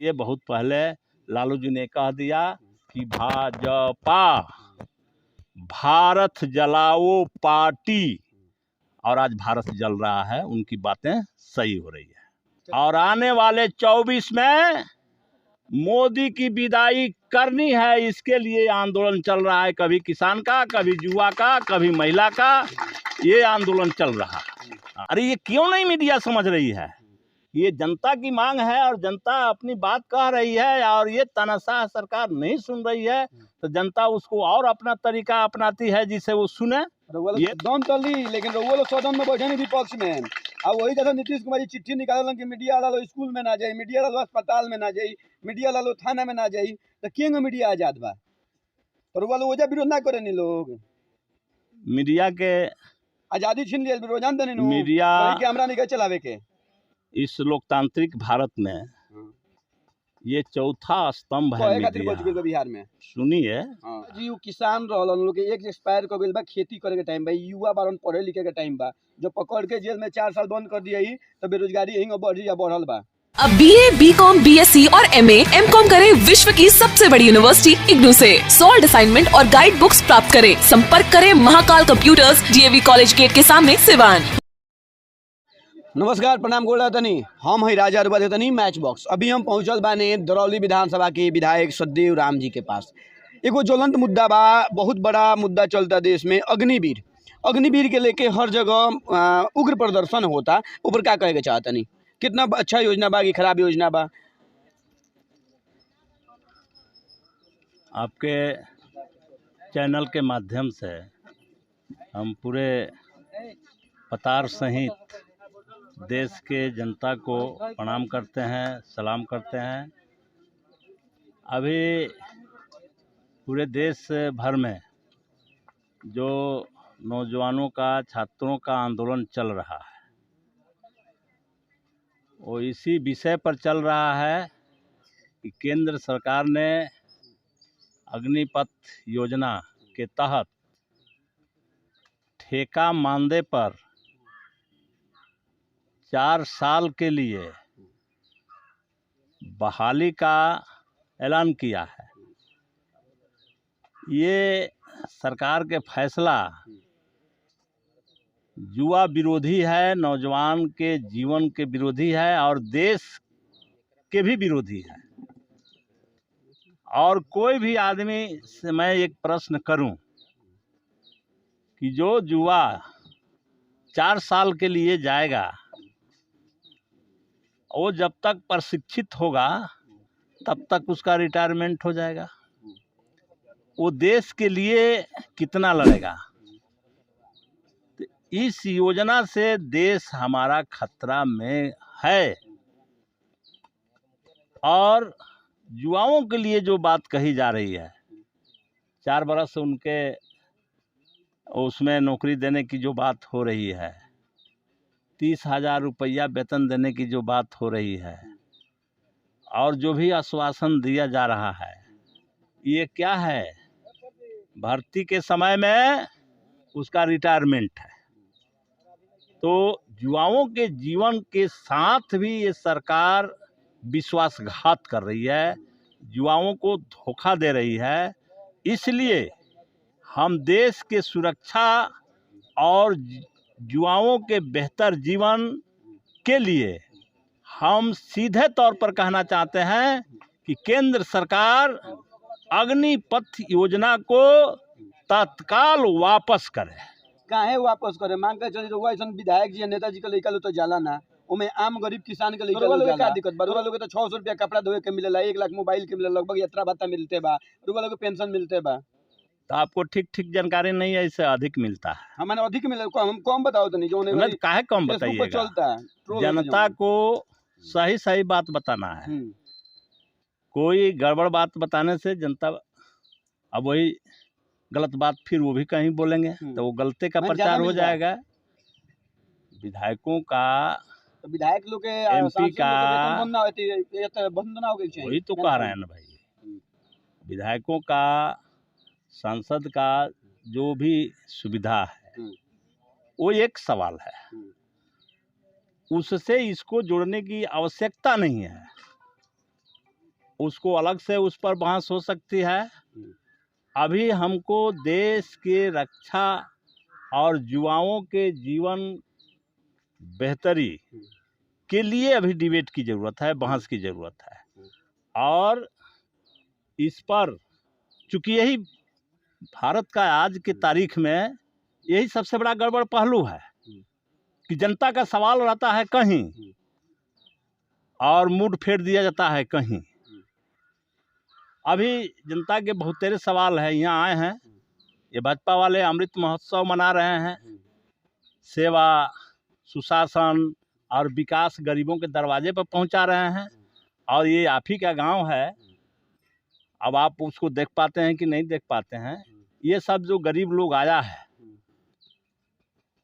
ये बहुत पहले लालू जी ने कह दिया कि भाजपा भारत जलाओ पार्टी, और आज भारत जल रहा है। उनकी बातें सही हो रही है। और आने वाले 24 में मोदी की विदाई करनी है, इसके लिए आंदोलन चल रहा है। कभी किसान का, कभी युवा का, कभी महिला का, ये आंदोलन चल रहा है। अरे ये क्यों नहीं मीडिया समझ रही है? ये जनता की मांग है और जनता अपनी बात कह रही है, और ये तानाशाह सरकार नहीं सुन रही है, तो जनता उसको और अपना तरीका अपनाती है जिसे वो सुने। ये दम तली, लेकिन वो लोग सदन में बैठे नहीं विपक्ष में। अब वही जैसे नीतीश कुमार जी चिट्ठी निकालन कि मीडिया वाला स्कूल में ना जाए, मीडिया वाला अस्पताल में ना जाए, मीडिया वाला थाना में ना जाए, तो केंग मीडिया आजाद बा? और वो लोग विरोध ना करे नहीं, लोग मीडिया के आजादी छीन लिया, विरोध जानते नहीं। मीडिया कैमरा नहीं चलावे के इस लोकतांत्रिक भारत में ये चौथा स्तंभ है मीडिया। बिहार में सुनिए जी, वो किसान रहलन लोग एक एक्सपायर कर गइल बा, खेती करे के टाइम बा, युवा बारन पढ़े लिखे के टाइम बा, जो पकड़ के जेल में 4 साल बंद कर दिया ही, तो बेरोजगारी यहीं बढ़ल बा। अब BA, BCom, BSc और MA, MCom करें विश्व की सबसे बड़ी यूनिवर्सिटी इग्नू से। सॉल्ड असाइनमेंट और गाइड बुक्स प्राप्त करें। संपर्क करें Mahakal computers, DAV college gate के सामने, सिवान। नमस्कार, प्रणाम गोला तनी, हम है राजा अरुबा तनी मैच बॉक्स। अभी हम पहुंचल बाने दरौली विधानसभा के विधायक सतदेव राम जी के पास। एगो ज्वलंत मुद्दा बा, बहुत बड़ा मुद्दा चलता देश में, अग्निवीर। अग्निवीर के लेके हर जगह उग्र प्रदर्शन होता, ऊपर क्या कहे के चाहता नहीं? कितना अच्छा योजना बा कि खराब योजना बा? आपके चैनल के माध्यम से हम पूरे पतार सहित देश के जनता को प्रणाम करते हैं, सलाम करते हैं। अभी पूरे देश भर में जो नौजवानों का, छात्रों का आंदोलन चल रहा है, वो इसी विषय पर चल रहा है कि केंद्र सरकार ने अग्निपथ योजना के तहत ठेका मानदेय पर 4 साल के लिए बहाली का ऐलान किया है। ये सरकार के फैसला युवा विरोधी है, नौजवान के जीवन के विरोधी है, और देश के भी विरोधी है। और कोई भी आदमी से मैं एक प्रश्न करूं कि जो युवा 4 साल के लिए जाएगा, वो जब तक प्रशिक्षित होगा तब तक उसका रिटायरमेंट हो जाएगा। वो देश के लिए कितना लड़ेगा? तो इस योजना से देश हमारा खतरा में है। और युवाओं के लिए जो बात कही जा रही है, 4 बरस उनके उसमें नौकरी देने की जो बात हो रही है, 30,000 रुपया वेतन देने की जो बात हो रही है, और जो भी आश्वासन दिया जा रहा है, ये क्या है? भर्ती के समय में उसका रिटायरमेंट है। तो युवाओं के जीवन के साथ भी ये सरकार विश्वासघात कर रही है, युवाओं को धोखा दे रही है। इसलिए हम देश के सुरक्षा और युवाओं के बेहतर जीवन के लिए हम सीधे तौर पर कहना चाहते हैं कि केंद्र सरकार अग्निपथ योजना को तत्काल वापस करे। काहे वापस करे? मांग के चली रहुआ ऐसा विधायक जी, नेताजी के लइका लोग तो जाला ना, ओमे आम गरीब किसान के लइका लोग का दिक्कत बा? रुआ लोग तो 600 रुपया कपड़ा धोए के मिलेला, 1 लाख मोबाइल के मिलेला, लगभग यात्रा भत्ता मिलते बा, रुआ लोग पेंशन मिलते बा। तो आपको ठीक जानकारी नहीं है, इससे अधिक मिलता है। हमारे अधिक मिले, हम कम बताओ तो नहीं, जो नहीं काहे कम बताइएगा? चलता है, जनता को सही बात बताना है। कोई गड़बड़ बात बताने से जनता अब वही गलत बात फिर वो भी कहीं बोलेंगे, तो वो गलती का प्रचार हो जाएगा। विधायकों का, तो विधायक लोग के, MP का बंद ना हो गई, वही तो कह रहे हैं ना भाई। विधायकों का, सांसद का जो भी सुविधा है, वो एक सवाल है, उससे इसको जोड़ने की आवश्यकता नहीं है। उसको अलग से उस पर बहस हो सकती है। अभी हमको देश के रक्षा और युवाओं के जीवन बेहतरी के लिए अभी डिबेट की ज़रूरत है, बहस की ज़रूरत है। और इस पर चूँकि यही भारत का आज की तारीख में यही सबसे बड़ा गड़बड़ पहलू है कि जनता का सवाल रहता है कहीं और मूड फेर दिया जाता है कहीं। अभी जनता के बहुत तेरे सवाल है, यहाँ आए हैं, ये भाजपा वाले अमृत महोत्सव मना रहे हैं, सेवा, सुशासन और विकास गरीबों के दरवाजे पर पहुंचा रहे हैं। और ये आप ही का गांव है, अब आप उसको देख पाते हैं कि नहीं देख पाते हैं। ये सब जो गरीब लोग आया है,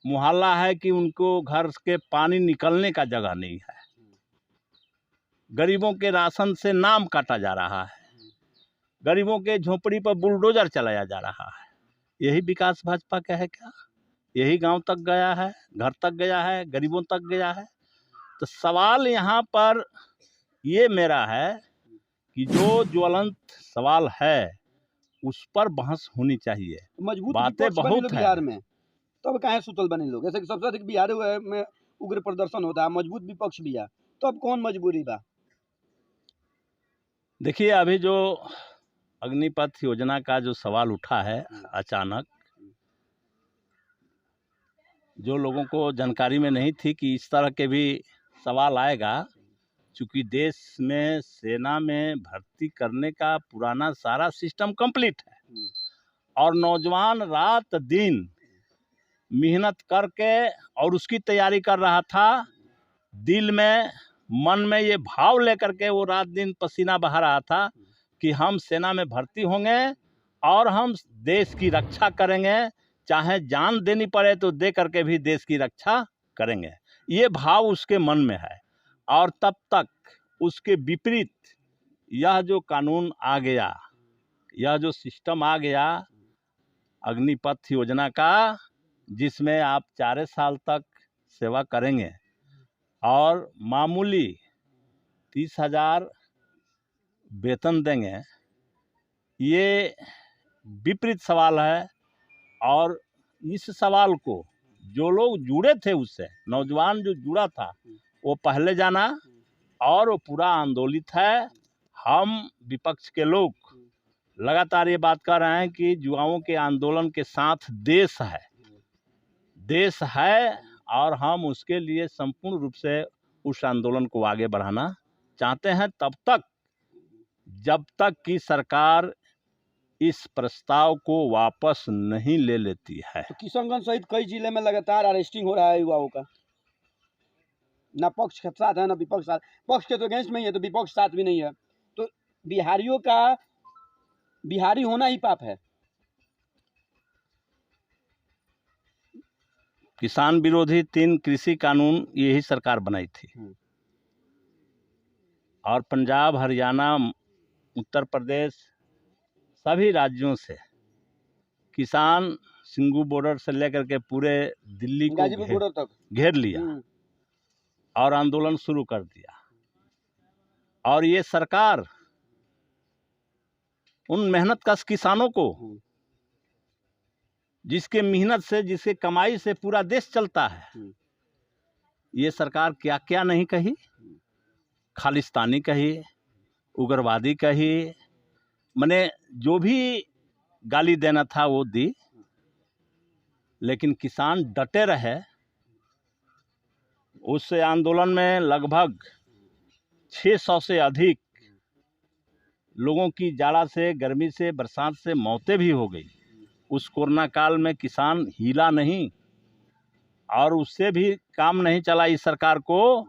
मुहल्ला है कि उनको घर के पानी निकलने का जगह नहीं है, गरीबों के राशन से नाम काटा जा रहा है, गरीबों के झोपड़ी पर बुलडोजर चलाया जा रहा है। यही विकास भाजपा का है क्या? यही गांव तक गया है, घर तक गया है, गरीबों तक गया है? तो सवाल यहाँ पर ये मेरा है कि जो ज्वलंत सवाल है उस पर बहस होनी चाहिए। मजबूत बातें विपक्ष बने बहुत लोग हैं। बिहार में, तब काहे सुतल बने लोग? जैसे कि सबसे अधिक बिहार में उग्र प्रदर्शन होता है, मजबूत विपक्ष भी है, तो अब कौन मजबूरी बा? देखिए, अभी जो अग्निपथ योजना का जो सवाल उठा है अचानक, जो लोगों को जानकारी में नहीं थी कि इस तरह के भी सवाल आएगा, चूँकि देश में सेना में भर्ती करने का पुराना सारा सिस्टम कंप्लीट है और नौजवान रात दिन मेहनत करके और उसकी तैयारी कर रहा था, दिल में मन में ये भाव लेकर के वो रात दिन पसीना बहा रहा था कि हम सेना में भर्ती होंगे और हम देश की रक्षा करेंगे, चाहे जान देनी पड़े तो दे करके भी देश की रक्षा करेंगे। ये भाव उसके मन में है। और तब तक उसके विपरीत यह जो कानून आ गया, यह जो सिस्टम आ गया अग्निपथ योजना का, जिसमें आप 4 साल तक सेवा करेंगे और मामूली 30,000 वेतन देंगे, ये विपरीत सवाल है। और इस सवाल को जो लोग जुड़े थे उससे, नौजवान जो जुड़ा था, वो पहले जाना और वो पूरा आंदोलित है। हम विपक्ष के लोग लगातार ये बात कर रहे हैं कि युवाओं के आंदोलन के साथ देश है और हम उसके लिए संपूर्ण रूप से उस आंदोलन को आगे बढ़ाना चाहते हैं, तब तक जब तक कि सरकार इस प्रस्ताव को वापस नहीं ले लेती है। तो किशनगंज सहित कई जिले में लगातार अरेस्टिंग हो रहा है युवाओं का, ना पक्ष के साथ है ना विपक्ष साथ, पक्ष के तो अगेंस्ट में ही है तो विपक्ष साथ भी नहीं है, तो बिहारियों का बिहारी होना ही पाप है। किसान विरोधी 3 कृषि कानून यही सरकार बनाई थी और पंजाब, हरियाणा, उत्तर प्रदेश सभी राज्यों से किसान सिंगू बॉर्डर से लेकर के पूरे दिल्ली को गाजीपुर बॉर्डर तक घेर लिया और आंदोलन शुरू कर दिया। और ये सरकार उन मेहनत कश किसानों को, जिसके मेहनत से, जिसके कमाई से पूरा देश चलता है, ये सरकार क्या क्या नहीं कही, खालिस्तानी कही, उग्रवादी कही, मैंने जो भी गाली देना था वो दी, लेकिन किसान डटे रहे। उस आंदोलन में लगभग 600 से अधिक लोगों की जाड़ा से, गर्मी से, बरसात से मौतें भी हो गई। उस कोरोना काल में किसान हिला नहीं और उससे भी काम नहीं चला इस सरकार को,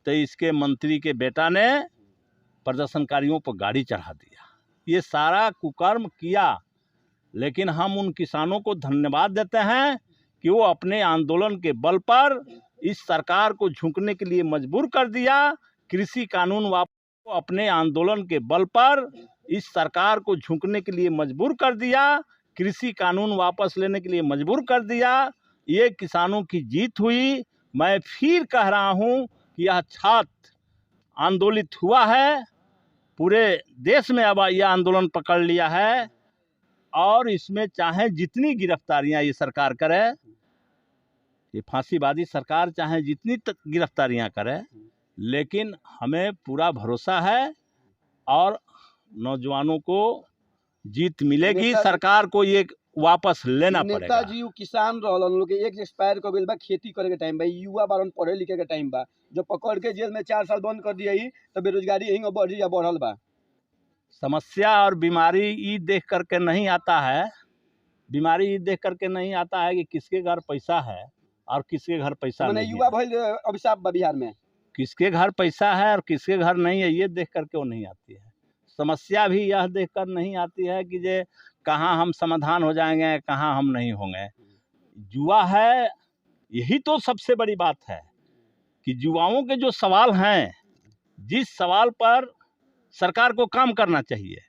तो इसके मंत्री के बेटा ने प्रदर्शनकारियों पर गाड़ी चढ़ा दिया। ये सारा कुकर्म किया, लेकिन हम उन किसानों को धन्यवाद देते हैं कि वो अपने आंदोलन के बल पर इस सरकार को झुकने के लिए मजबूर कर दिया। कृषि कानून वापस अपने आंदोलन के बल पर इस सरकार को झुकने के लिए मजबूर कर दिया, कृषि कानून वापस लेने के लिए मजबूर कर दिया। ये किसानों की जीत हुई। मैं फिर कह रहा हूँ कि यह छात्र आंदोलित हुआ है पूरे देश में अब यह आंदोलन पकड़ लिया है और इसमें चाहे जितनी गिरफ्तारियां ये सरकार करे, ये फांसीवादी सरकार चाहे जितनी गिरफ्तारियां करे, लेकिन हमें पूरा भरोसा है और नौजवानों को जीत मिलेगी। सरकार को ये वापस लेना पड़ेगा। नेताजी उ किसान रहलन लोग के एक एक्सपायर कर गेल बा, खेती करे के टाइम बा, युवा बारन पढ़े लिखे के टाइम बा, जो पकड़ के जेल में 4 साल बंद कर दिया ही तो बेरोजगारी यहीं बढ़ी या बढ़ल बा। समस्या और बीमारी ये देख करके नहीं आता है, बीमारी ये देख करके नहीं आता है कि किसके घर पैसा है और किसके घर पैसा नहीं युवा है। भइल अभिशाप बा बिहार में, किसके घर पैसा है और किसके घर नहीं है ये देख करके वो नहीं आती है। समस्या भी यह देख कर नहीं आती है कि जे कहाँ हम समाधान हो जाएंगे, कहाँ हम नहीं होंगे। युवा है, यही तो सबसे बड़ी बात है कि युवाओं के जो सवाल हैं, जिस सवाल पर सरकार को काम करना चाहिए,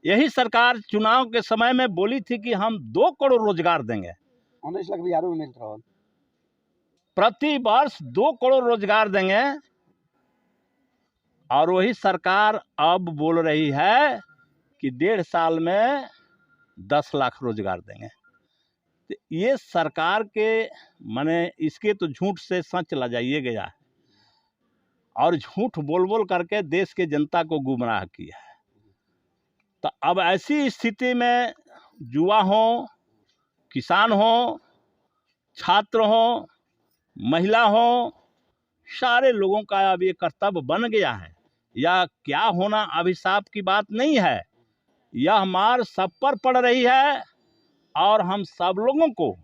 यही सरकार चुनाव के समय में बोली थी कि हम 2 करोड़ रोजगार देंगे। 19 लाख बिहारों में मिलता रहल, प्रति वर्ष 2 करोड़ रोजगार देंगे, और वही सरकार अब बोल रही है कि 1.5 साल में 10 लाख रोजगार देंगे। तो ये सरकार के माने इसके तो झूठ से सच लजाइए गया है और झूठ बोल बोल करके देश के जनता को गुमराह किया है। तो अब ऐसी स्थिति में युवा हो, किसान हो, छात्र हो, महिला हो, सारे लोगों का अब ये कर्तव्य बन गया है। यह क्या होना अभिशाप की बात नहीं है, यह मार सब पर पड़ रही है और हम सब लोगों को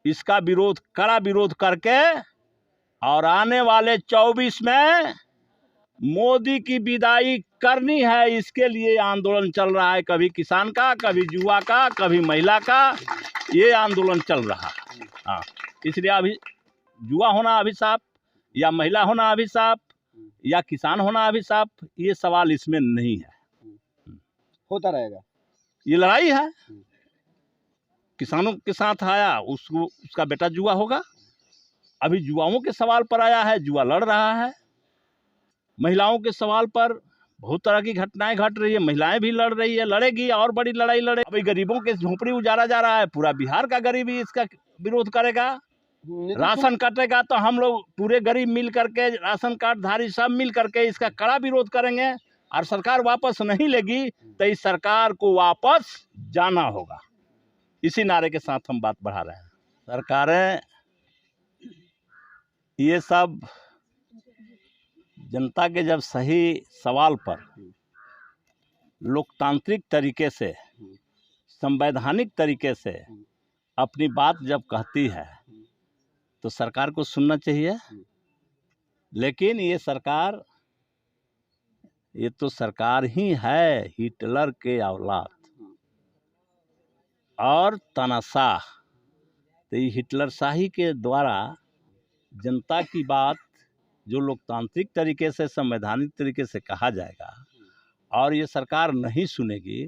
इसका विरोध, कड़ा विरोध करके और आने वाले 24 में मोदी की विदाई करनी है। इसके लिए आंदोलन चल रहा है, कभी किसान का, कभी युवा का, कभी महिला का, ये आंदोलन चल रहा है। हाँ, इसलिए अभी युवा होना अभिशाप या महिला होना अभिशाप या किसान होना अभिशाप, ये सवाल इसमें नहीं है। होता रहेगा, ये लड़ाई है। किसानों के साथ आया उसको, उसका बेटा जुआ होगा। अभी युवाओं के सवाल पर आया है, जुआ लड़ रहा है। महिलाओं के सवाल पर बहुत तरह की घटनाएं घट रही है, महिलाएं भी लड़ रही है, लड़ेगी और बड़ी लड़ाई लड़े। अभी गरीबों के झोंपड़ी उजाड़ा जा रहा है, पूरा बिहार का गरीबी इसका विरोध करेगा। राशन कटेगा तो हम लोग पूरे गरीब मिल करके, राशन कार्डधारी सब मिल करके इसका कड़ा विरोध करेंगे और सरकार वापस नहीं लेगी तो इस सरकार को वापस जाना होगा। इसी नारे के साथ हम बात बढ़ा रहे हैं। सरकारें ये सब जनता के जब सही सवाल पर लोकतांत्रिक तरीके से, संवैधानिक तरीके से अपनी बात जब कहती है तो सरकार को सुनना चाहिए। लेकिन ये सरकार, ये तो सरकार ही है हिटलर के औलाद और तानाशाह। तो ये हिटलर शाही के द्वारा जनता की बात जो लोकतांत्रिक तरीके से, संवैधानिक तरीके से कहा जाएगा और ये सरकार नहीं सुनेगी,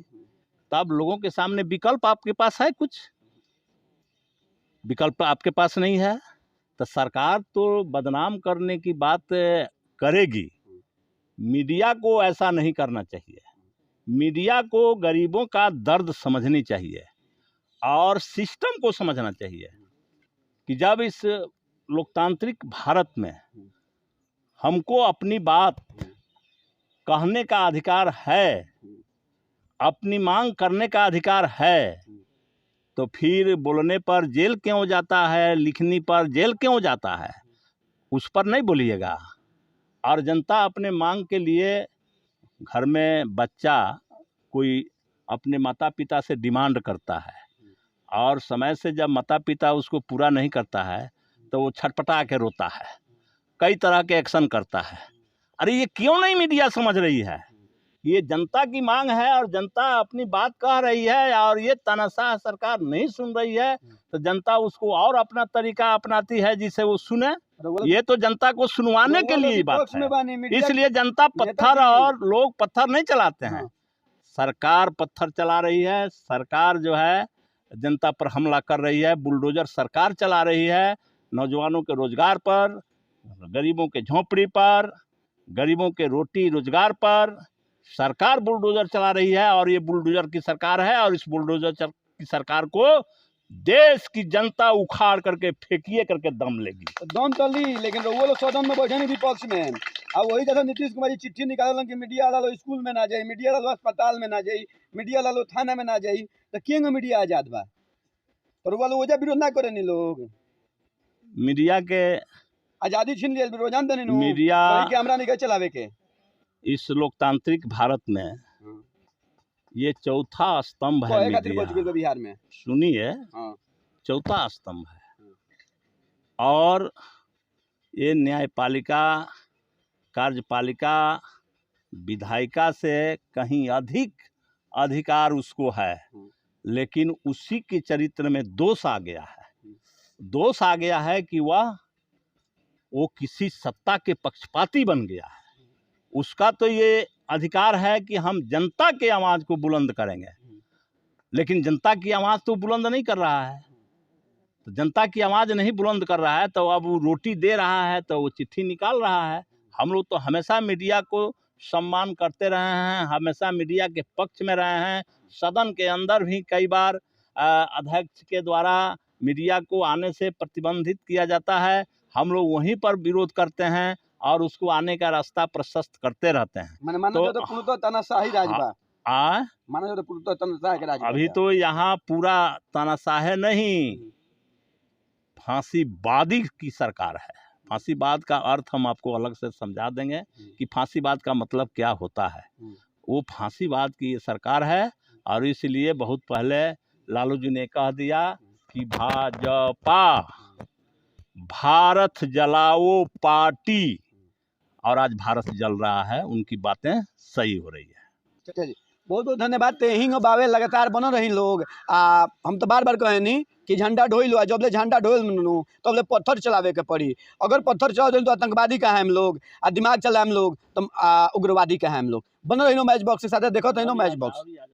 तब लोगों के सामने विकल्प आपके पास है? कुछ विकल्प आपके पास नहीं है तो सरकार तो बदनाम करने की बात करेगी। मीडिया को ऐसा नहीं करना चाहिए। मीडिया को गरीबों का दर्द समझनी चाहिए और सिस्टम को समझना चाहिए कि जब इस लोकतांत्रिक भारत में हमको अपनी बात कहने का अधिकार है, अपनी मांग करने का अधिकार है, तो फिर बोलने पर जेल क्यों जाता है, लिखने पर जेल क्यों जाता है, उस पर नहीं बोलिएगा। और जनता अपने मांग के लिए, घर में बच्चा कोई अपने माता पिता से डिमांड करता है और समय से जब माता पिता उसको पूरा नहीं करता है तो वो छटपटा के रोता है, कई तरह के एक्शन करता है। अरे ये क्यों नहीं मीडिया समझ रही है? ये जनता की मांग है और जनता अपनी बात कह रही है और ये तानाशाह सरकार नहीं सुन रही है तो जनता उसको और अपना तरीका अपनाती है जिसे वो सुने। ये तो जनता को सुनवाने के लिए बात है, इसलिए जनता पत्थर और लोग पत्थर नहीं चलाते हैं। सरकार पत्थर चला रही है, सरकार जो है जनता पर हमला कर रही है, बुलडोजर सरकार चला रही है, नौजवानों के रोजगार पर, गरीबों के झोंपड़ी पर, गरीबों के रोटी रोजगार पर सरकार बुलडोजर चला रही है, और ये बुलडोजर की सरकार है, और इस बुलडोजर की सरकार को देश की जनता उखाड़ करके फेंकिए करके दम लेगी। दम तो ली, लेकिन वो लोग सदन में बैठे नहीं विपक्ष में। अब वही जैसे नीतीश कुमार जी चिट्ठी निकालन कि मीडिया वाला स्कूल में ना जाए, मीडिया वाला अस्पताल में ना जाए, मीडिया वाला थाना में ना जाए, तो क्यों मीडिया आजाद बा? और वो लोग वजह विरोध ना करे नहीं, लोग मीडिया के आजादी छीन लिया, विरोध जानते नहीं, मीडिया कैमरा नहीं चलावे के। इस लोकतांत्रिक भारत में ये चौथा स्तंभ है मीडिया। बिहार में सुनिए, चौथा स्तंभ है, और ये न्यायपालिका, कार्यपालिका, विधायिका से कहीं अधिक अधिकार उसको है, लेकिन उसी के चरित्र में दोष आ गया है। दोष आ गया है कि वो किसी सत्ता के पक्षपाती बन गया है। उसका तो ये अधिकार है कि हम जनता के आवाज़ को बुलंद करेंगे, लेकिन जनता की आवाज़ तो बुलंद नहीं कर रहा है। तो जनता की आवाज़ नहीं बुलंद कर रहा है, तो अब वो रोटी दे रहा है, तो वो चिट्ठी निकाल रहा है। हम लोग तो हमेशा मीडिया को सम्मान करते रहे हैं, हमेशा मीडिया के पक्ष में रहे हैं। सदन के अंदर भी कई बार अध्यक्ष के द्वारा मीडिया को आने से प्रतिबंधित किया जाता है, हम लोग वहीं पर विरोध करते हैं और उसको आने का रास्ता प्रशस्त करते रहते हैं। तो तानाशाही राजबा माना तो तानाशाही के राज। अभी तो यहाँ पूरा तानाशाही नहीं, फांसीवादी की सरकार है। फांसीवाद का अर्थ हम आपको अलग से समझा देंगे कि फांसीवाद का मतलब क्या होता है। वो फांसीवाद की ये सरकार है, और इसलिए बहुत पहले लालू जी ने कह दिया कि भाजपा भारत जलाओ पार्टी, और आज भारत जल रहा है। उनकी बातें सही हो रही है। बहुत बहुत धन्यवाद। हिंग बावे लगातार बन रही लोग। हम तो बार बार कहे नहीं कि झंडा ढोई लो, जब ले झंडा ढोल तब ले पत्थर चलावे के पड़ी। अगर पत्थर चला दे तो आतंकवादी का है हम लोग, दिमाग चला हम लोग, तो उग्रवादी का है हम लोग। बन रही मैच बॉक्स के साथ, देखो तो मैच बॉक्स।